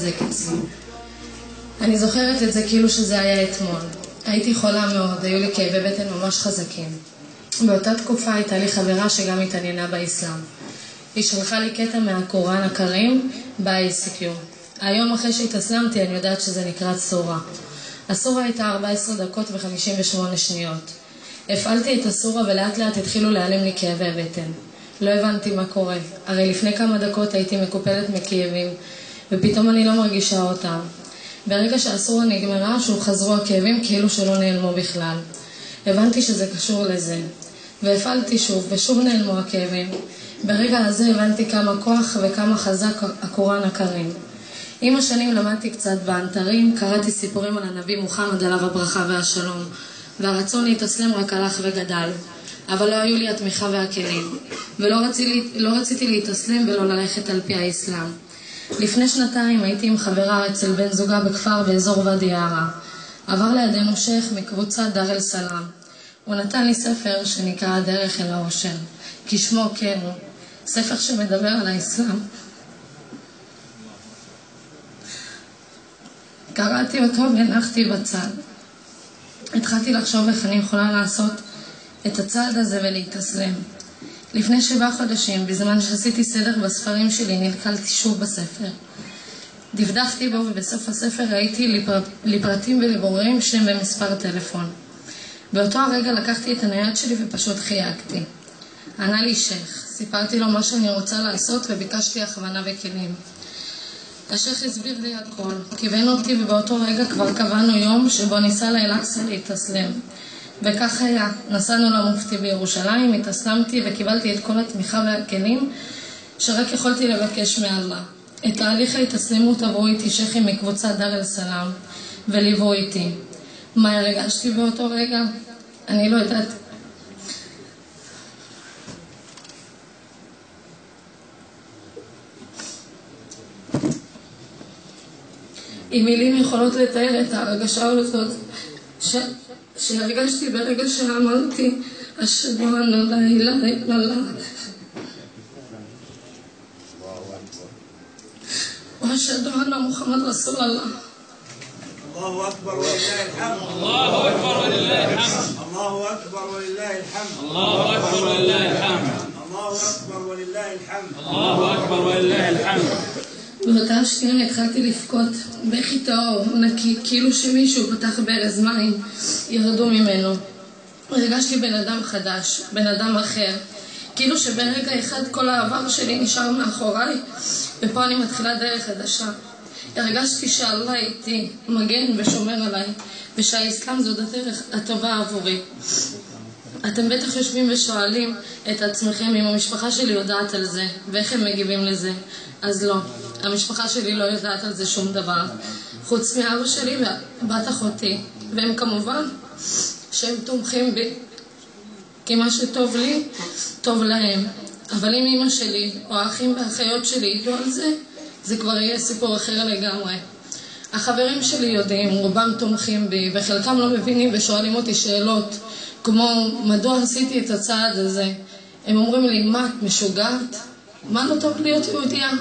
להתחזק אצלי. אני זוכרת את זה כאילו שזה היה אתמול. הייתי חולה מאוד, היו לי כאבי בטן ממש חזקים. באותה תקופה הייתה לי חברה שגם התעניינה באסלאם. היא שלחה לי קטע מהקוראן הקרים ב-ICQ. היום אחרי שהתאסלמתי אני יודעת שזה נקרא סורה. הסורה הייתה 14 דקות ו58 שניות. הפעלתי את הסורה ולאט לאט התחילו להיעלם לי כאבי בטן. לא הבנתי מה קורה. הרי לפני כמה דקות הייתי מקופלת מכאבים, ופתאום אני לא מרגישה אותם. ברגע שהסורה נגמרה, שוב חזרו הכאבים כאילו שלא נעלמו בכלל. הבנתי שזה קשור לזה. והפעלתי שוב, ושוב נעלמו הכאבים. ברגע הזה הבנתי כמה כוח וכמה חזק הקוראן הקרים. עם השנים למדתי קצת באנתרים, קראתי סיפורים על הנביא מוחמד עליו הברכה והשלום, והרצון להתאסלם רק הלך וגדל. אבל לא היו לי התמיכה והכלים, ולא רציתי להתאסלם ולא ללכת על פי האסלאם. לפני שנתיים הייתי עם חברה אצל בן זוגה בכפר באזור ואדי ערה. עבר לידינו שייך מקבוצת דאר אל סלאם. הוא נתן לי ספר שנקרא הדרך אל האושר, כשמו כן הוא, ספר שמדבר על האסלאם. קראתי אותו והנחתי בצד. התחלתי לחשוב איך אני יכולה לעשות את הצעד הזה ולהתאסלם. לפני 7 חודשים, בזמן שעשיתי סדר בספרים שלי, נתקלתי שוב בספר. דפדפתי בו ובסוף הספר ראיתי לפרטים ולבוררים שם ומספר טלפון. באותו הרגע לקחתי את הנייד שלי ופשוט חייגתי. ענה לי שייך, סיפרתי לו מה שאני רוצה לעשות וביקשתי הכוונה וכלים. השייך הסביר לי הכל, כיוון אותי ובאותו רגע כבר קבענו יום שבו ניסה לאל-אקצא להתאסלם. וכך היה, נסענו למופתי בירושלים, התאסלמתי וקיבלתי את כל התמיכה והכלים שרק יכולתי לבקש מאללה. את תהליך ההתאסלמות עברו איתי שייכים מקבוצת דאר אל סלאם וליוו איתי. מה הרגשתי באותו רגע? אני לא יודעת. אם מילים יכולות לתאר את ההרגשה הזאת שהרגשתי ברגע שאמרתי אשהדו אן לה אילהה איללאה ואשהדו אן מוחמד רסול אללה. الله أكبر ولله الحمد. الله أكبر ولله الحمد. الله أكبر ولله الحمد. الله أكبر ولله الحمد. الله أكبر ولله الحمد. الله أكبر ولله الحمد. באותה שנייה התחלתי לבכות בכי טהור, נקי, כאילו שמישהו פתח ברז מים, ירדו ממנו. הרגשתי בן אדם חדש, בן אדם אחר, כאילו שברגע אחד כל העבר שלי נשאר מאחוריי, ופה אני מתחילה דרך חדשה. הרגשתי שאללה איתי, מגן ושומר עליי, ושהאסלאם זאת הדרך הטובה עבורי. אתם בטח יושבים ושואלים את עצמכם אם המשפחה שלי יודעת על זה, ואיך הם מגיבים לזה. אז לא, המשפחה שלי לא יודעת על זה שום דבר, חוץ מאבא שלי ובת אחותי, והם כמובן שהם תומכים בי, כי מה שטוב לי, טוב להם. אבל אם אמא שלי או האחים והאחיות שלי ידעו על זה, זה כבר יהיה סיפור אחר לגמרי. החברים שלי יודעים, רובם תומכים בי, וחלקם לא מבינים ושואלים אותי שאלות, כמו מדוע עשיתי את הצעד הזה. הם אומרים לי, מה, את משוגעת? מה לא טוב להיות יהודייה?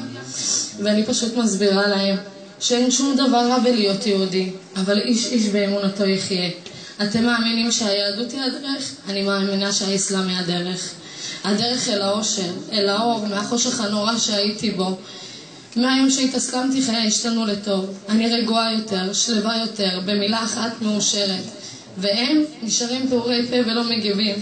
ואני פשוט מסבירה להם שאין שום דבר רע בלהיות יהודי, אבל איש איש באמונתו יחיה. אתם מאמינים שהיהדות היא הדרך? אני מאמינה שהאסלאם היא הדרך. הדרך אל האושר, אל האור, מהחושך הנורא שהייתי בו. מהיום שהתאסלמתי חיי השתנו לטוב. אני רגועה יותר, שלווה יותר, במילה אחת מאושרת. והם נשארים פעורי פה ולא מגיבים.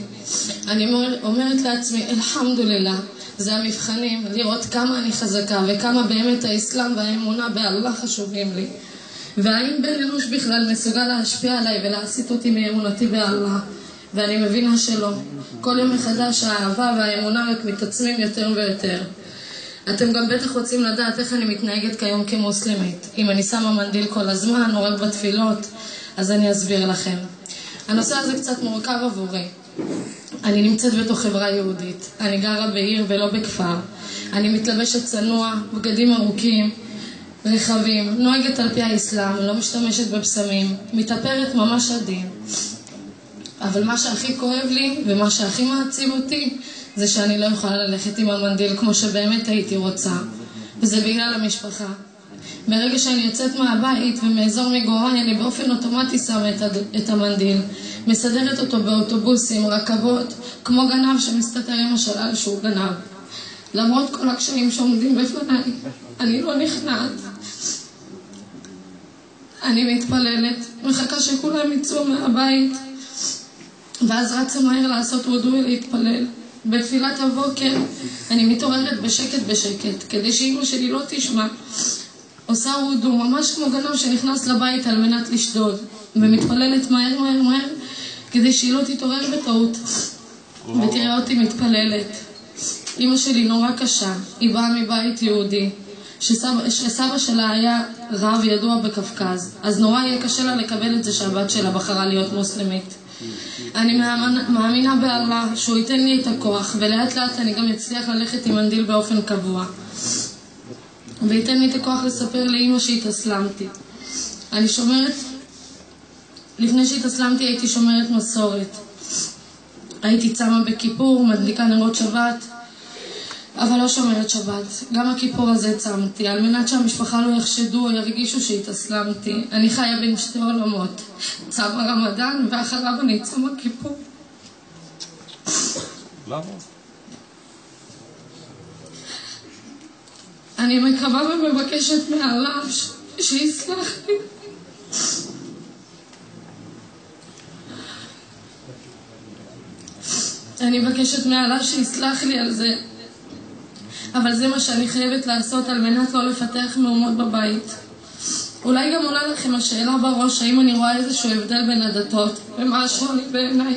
אני אומרת לעצמי, אלחמדולillah, זה המבחנים, לראות כמה אני חזקה וכמה באמת האסלאם והאמונה באללה חשובים לי. והאם בן אנוש בכלל מסוגל להשפיע עליי ולהסיט אותי מאמונתי באללה? ואני מבינה שלא. כל יום מחדש האהבה והאמונה רק מתעצמים יותר ויותר. אתם גם בטח רוצים לדעת איך אני מתנהגת כיום כמוסלמית. אם אני שמה מנדיל כל הזמן או רק בתפילות, אז אני אסביר לכם. הנושא הזה קצת מורכב עבורי. אני נמצאת בתוך חברה יהודית. אני גרה בעיר ולא בכפר. אני מתלבשת צנוע, בגדים ארוכים, רחבים, נוהגת על פי האסלאם, לא משתמשת בפסמים, מתאפרת ממש עדין. אבל מה שהכי כואב לי ומה שהכי מעציב אותי זה שאני לא יכולה ללכת עם המנדיל כמו שבאמת הייתי רוצה. וזה בגלל המשפחה. ברגע שאני יוצאת מהבית ומאזור מגוריי, אני באופן אוטומטי שמה את המנדיל, מסדרת אותו באוטובוסים, רכבות, כמו גנב שמסתתר עם השלל שהוא גנב. למרות כל הקשיים שעומדים בפניי, אני לא נכנעת. אני מתפללת, מחכה שכולם יצאו מהבית, ואז רצה מהר לעשות וודו ולהתפלל. בתפילת הבוקר אני מתעוררת בשקט, כדי שאמא שלי לא תשמע. עושה וודו, ממש כמו גנב שנכנס לבית על מנת לשדוד, ומתפללת מהר, כדי שהיא לא תתעורר בטעות, ותראה אותי מתפללת. אמא שלי נורא קשה, היא באה מבית יהודי, שסבא שלה היה רב ידוע בקפקז, אז נורא יהיה קשה לה לקבל את זה שהבת שלה בחרה להיות מוסלמית. אני מאמינה באללה שהוא ייתן לי את הכוח, ולאט לאט אני גם אצליח ללכת עם מנדיל באופן קבוע, וייתן לי את הכוח לספר לאמא שהתאסלמתי. אני שומרת, לפני שהתאסלמתי הייתי שומרת מסורת, הייתי צמה בכיפור, מדליקה נרות שבת, אבל לא שומרת שבת. גם הכיפור הזה צמתי, על מנת שהמשפחה לא יחשדו או ירגישו שהתאסלמתי. אני חיה בין שתי עולמות, צמה רמדאן ואחריו אני צמה כיפור. למה? אני מקווה ומבקשת מאללה שיסלח לי. אני מבקשת מאללה שיסלח לי על זה, אבל זה מה שאני חייבת לעשות על מנת לא לפתח מהומות בבית. אולי גם עולה לכם השאלה בראש, האם אני רואה איזשהו הבדל בין הדתות, ומה השוני בעיניי.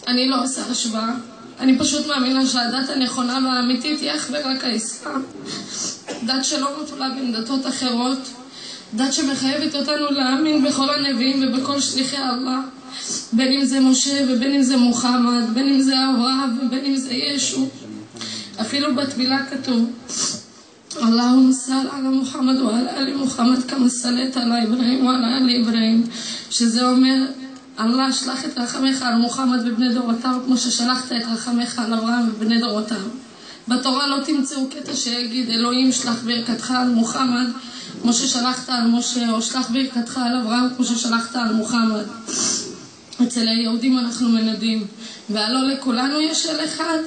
אני לא עושה השוואה, אני פשוט מאמינה שהדת הנכונה והאמיתית היא אך ורק האסלאם. דת שלא נטולה בין דתות אחרות, דת שמחייבת אותנו להאמין בכל הנביאים ובכל שליחי אללה, בין אם זה משה ובין אם זה מוחמד, בין אם זה אברהם ובין אם זה ישו. אפילו בתפילה כתוב אלוהום סל על מוחמד ועל אלי מוחמד כמה סלית על אברהם ועל אלי אברהם, שזה אומר אללה שלח את רחמך על מוחמד ובני דורותיו כמו ששלחת את רחמך על אברהם ובני דורותיו. בתורה לא תמצאו קטע שיגיד אלוהים שלח ברכתך על מוחמד כמו ששלחת על משה, או שלח ברכתך על אברהם כמו ששלחת על מוחמד. אצל היהודים אנחנו מנדים, והלא לכולנו יש אל אחד,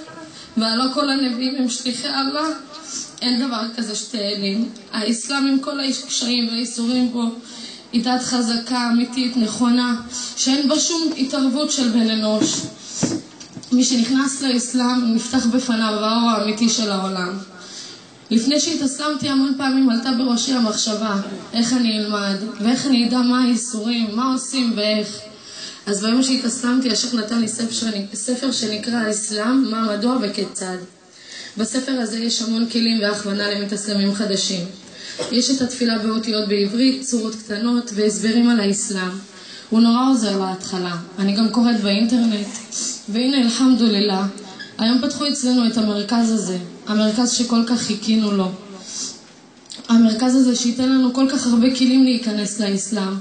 והלא כל הנביאים הם שליחי אללה. אין דבר כזה שתי אלים. האסלאם עם כל הקשיים והאיסורים בו היא דת חזקה, אמיתית, נכונה, שאין בה שום התערבות של בן אנוש. מי שנכנס לאסלאם נפתח בפניו האור האמיתי של העולם. לפני שהתאסלמתי המון פעמים עלתה בראשי המחשבה איך אני אלמד ואיך אני אדע מה האיסורים, מה עושים ואיך. אז ביום שהתאסלמתי השייח נתן לי ספר שנקרא האסלאם, מה, מדוע וכיצד. בספר הזה יש המון כלים והכוונה למתאסלמים חדשים. יש את התפילה באותיות בעברית, צורות קטנות והסברים על האסלאם. הוא נורא עוזר להתחלה. אני גם קוראת באינטרנט. והנה אלחמדולillah, היום פתחו אצלנו את המרכז הזה, המרכז שכל כך חיכינו לו. המרכז הזה שייתן לנו כל כך הרבה כלים להיכנס לאסלאם,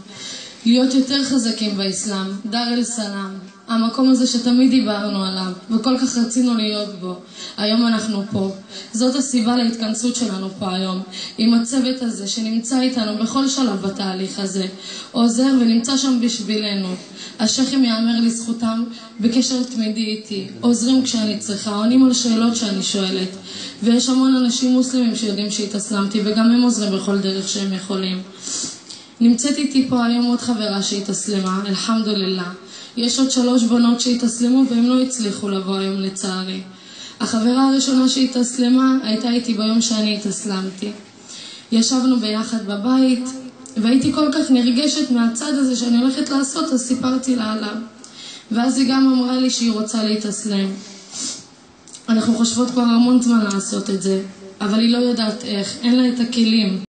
להיות יותר חזקים באסלאם, דאר אל סלאם, המקום הזה שתמיד דיברנו עליו וכל כך רצינו להיות בו. היום אנחנו פה. זאת הסיבה להתכנסות שלנו פה היום, עם הצוות הזה שנמצא איתנו בכל שלב בתהליך הזה, עוזר ונמצא שם בשבילנו. השייחים יאמר לזכותם בקשר תמידי איתי, עוזרים כשאני צריכה, עונים על שאלות שאני שואלת, ויש המון אנשים מוסלמים שיודעים שהתאסלמתי וגם הם עוזרים בכל דרך שהם יכולים. נמצאת איתי פה היום עוד חברה שהתאסלמה, אלחמדולillah. יש עוד 3 בנות שהתאסלמו והם לא הצליחו לבוא היום לצערי. החברה הראשונה שהתאסלמה הייתה איתי ביום שאני התאסלמתי. ישבנו ביחד בבית והייתי כל כך נרגשת מהצד הזה שאני הולכת לעשות, אז סיפרתי לה עליו. ואז היא גם אמרה לי שהיא רוצה להתאסלם. אנחנו חושבות כבר המון זמן לעשות את זה, אבל היא לא יודעת איך, אין לה את הכלים.